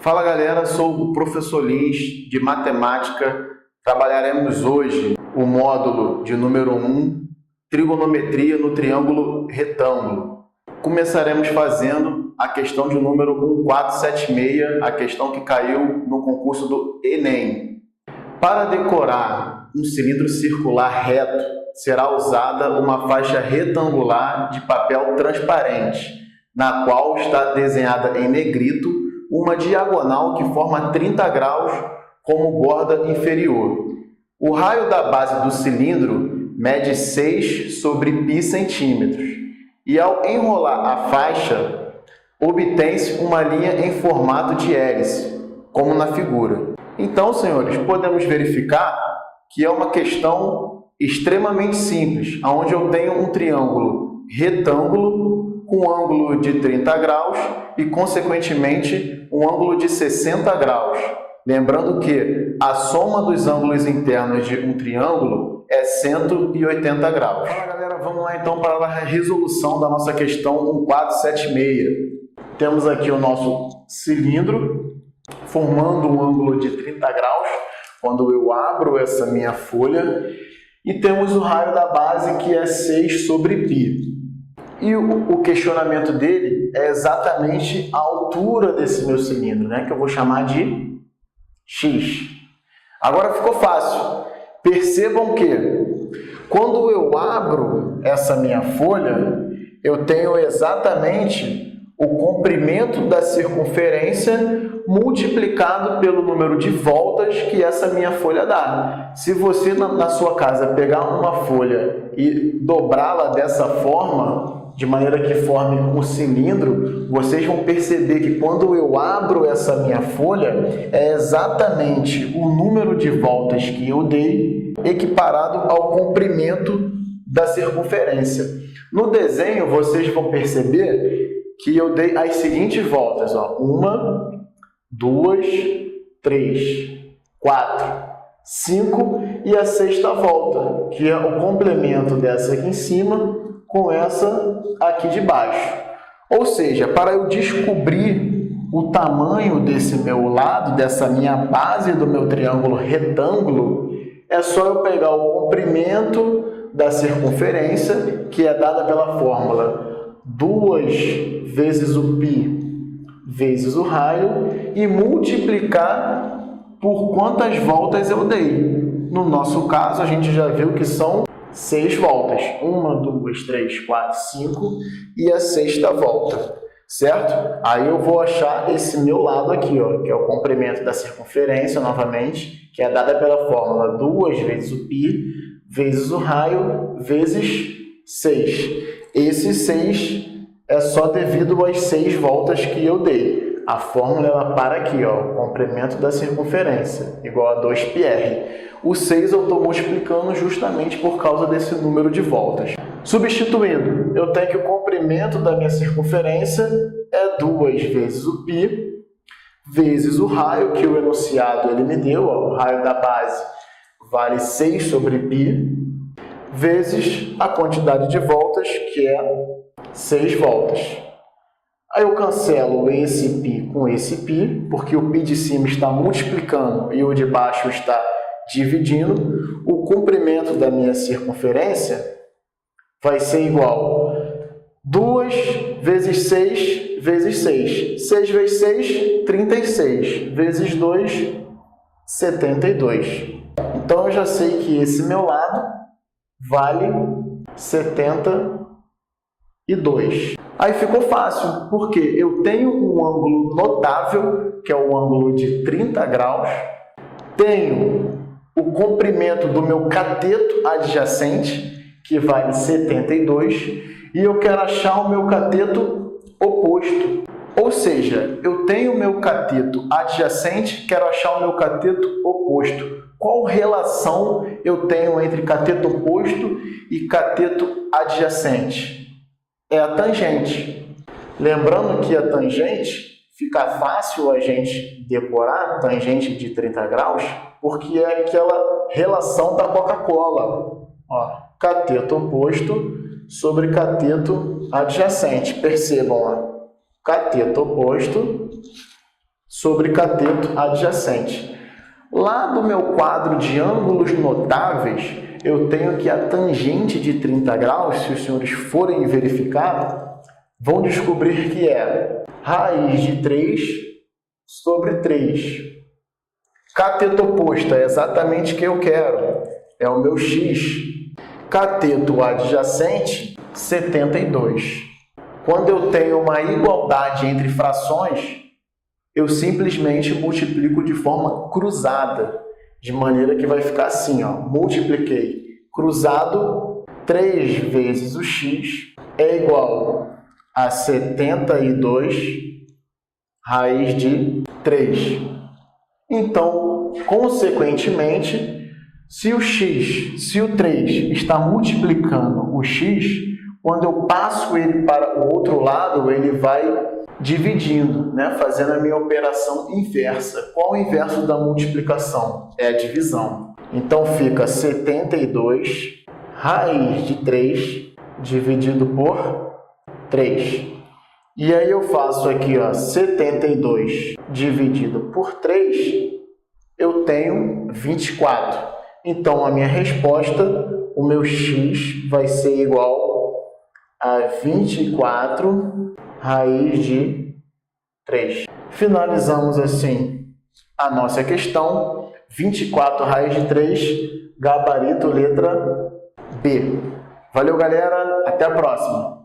Fala galera, sou o professor Lins de Matemática. Trabalharemos hoje o módulo de número 1, trigonometria no triângulo retângulo. Começaremos fazendo a questão de número 1476, a questão que caiu no concurso do Enem. Para decorar um cilindro circular reto, será usada uma faixa retangular de papel transparente, na qual está desenhada em negrito uma diagonal que forma 30 graus como borda inferior. O raio da base do cilindro mede 6 sobre π centímetros e ao enrolar a faixa, obtém-se uma linha em formato de hélice, como na figura. Então, senhores, podemos verificar que é uma questão extremamente simples, onde eu tenho um triângulo retângulo com ângulo de 30 graus e, consequentemente, um ângulo de 60 graus. Lembrando que a soma dos ângulos internos de um triângulo é 180 graus. Fala galera, vamos lá então para a resolução da nossa questão 1476. Temos aqui o nosso cilindro formando um ângulo de 30 graus quando eu abro essa minha folha e temos o raio da base que é 6 sobre π. E o questionamento dele é exatamente a altura desse meu cilindro, né? Que eu vou chamar de x. Agora ficou fácil. Percebam que quando eu abro essa minha folha, eu tenho exatamente o comprimento da circunferência multiplicado pelo número de voltas que essa minha folha dá. Se você, na sua casa, pegar uma folha e dobrá-la dessa forma, de maneira que forme um cilindro, vocês vão perceber que quando eu abro essa minha folha, é exatamente o número de voltas que eu dei equiparado ao comprimento da circunferência. No desenho, vocês vão perceber que eu dei as seguintes voltas, ó, 1, 2, 3, 4, 5 e a sexta volta, que é o complemento dessa aqui em cima com essa aqui de baixo. Ou seja, para eu descobrir o tamanho desse meu lado, dessa minha base do meu triângulo retângulo, é só eu pegar o comprimento da circunferência, que é dada pela fórmula 2 vezes o π vezes o raio, e multiplicar por quantas voltas eu dei. No nosso caso, a gente já viu que são 6 voltas. 1, 2, 3, 4, 5 e a sexta volta, certo? Aí eu vou achar esse meu lado aqui, ó, que é o comprimento da circunferência, novamente, que é dada pela fórmula 2 vezes o π vezes o raio vezes 6. Esse 6 é só devido às 6 voltas que eu dei. A fórmula ela para aqui, ó, o comprimento da circunferência, igual a 2πr. O 6 eu estou multiplicando justamente por causa desse número de voltas. Substituindo, eu tenho que o comprimento da minha circunferência é 2 vezes o π vezes o raio, que o enunciado ele me deu, ó, o raio da base vale 6 sobre π, vezes a quantidade de voltas, que é 6 voltas. Aí eu cancelo esse π com esse π, porque o π de cima está multiplicando e o de baixo está dividindo. O comprimento da minha circunferência vai ser igual a 2 vezes 6 vezes 6. 6 vezes 6, 36. Vezes 2, 72. Então eu já sei que esse meu lado vale 72. Aí ficou fácil, porque eu tenho um ângulo notável, que é o ângulo de 30 graus, tenho o comprimento do meu cateto adjacente, que vale 72, e eu quero achar o meu cateto oposto. Ou seja, eu tenho o meu cateto adjacente, quero achar o meu cateto oposto. Qual relação eu tenho entre cateto oposto e cateto adjacente? É a tangente. Lembrando que a tangente fica fácil a gente decorar, tangente de 30 graus, porque é aquela relação da Coca-Cola. Cateto oposto sobre cateto adjacente. Percebam, ó, cateto oposto sobre cateto adjacente. Lá do meu quadro de ângulos notáveis, eu tenho que a tangente de 30 graus, se os senhores forem verificar, vão descobrir que é raiz de 3 sobre 3. Cateto oposto é exatamente o que eu quero, é o meu x. Cateto adjacente, 72. Quando eu tenho uma igualdade entre frações, eu simplesmente multiplico de forma cruzada, de maneira que vai ficar assim, ó, multipliquei cruzado, 3 vezes o x é igual a 72 raiz de 3. Então, consequentemente, se o 3 está multiplicando o x, quando eu passo ele para o outro lado, ele vai dividindo, né? Fazendo a minha operação inversa. Qual o inverso da multiplicação? É a divisão. Então fica 72 raiz de 3 dividido por 3. E aí eu faço aqui, ó, 72 dividido por 3, eu tenho 24. Então a minha resposta, o meu x vai ser igual a 24 raiz de 3. Finalizamos assim a nossa questão. 24 raiz de 3, gabarito letra B. Valeu, galera. Até a próxima.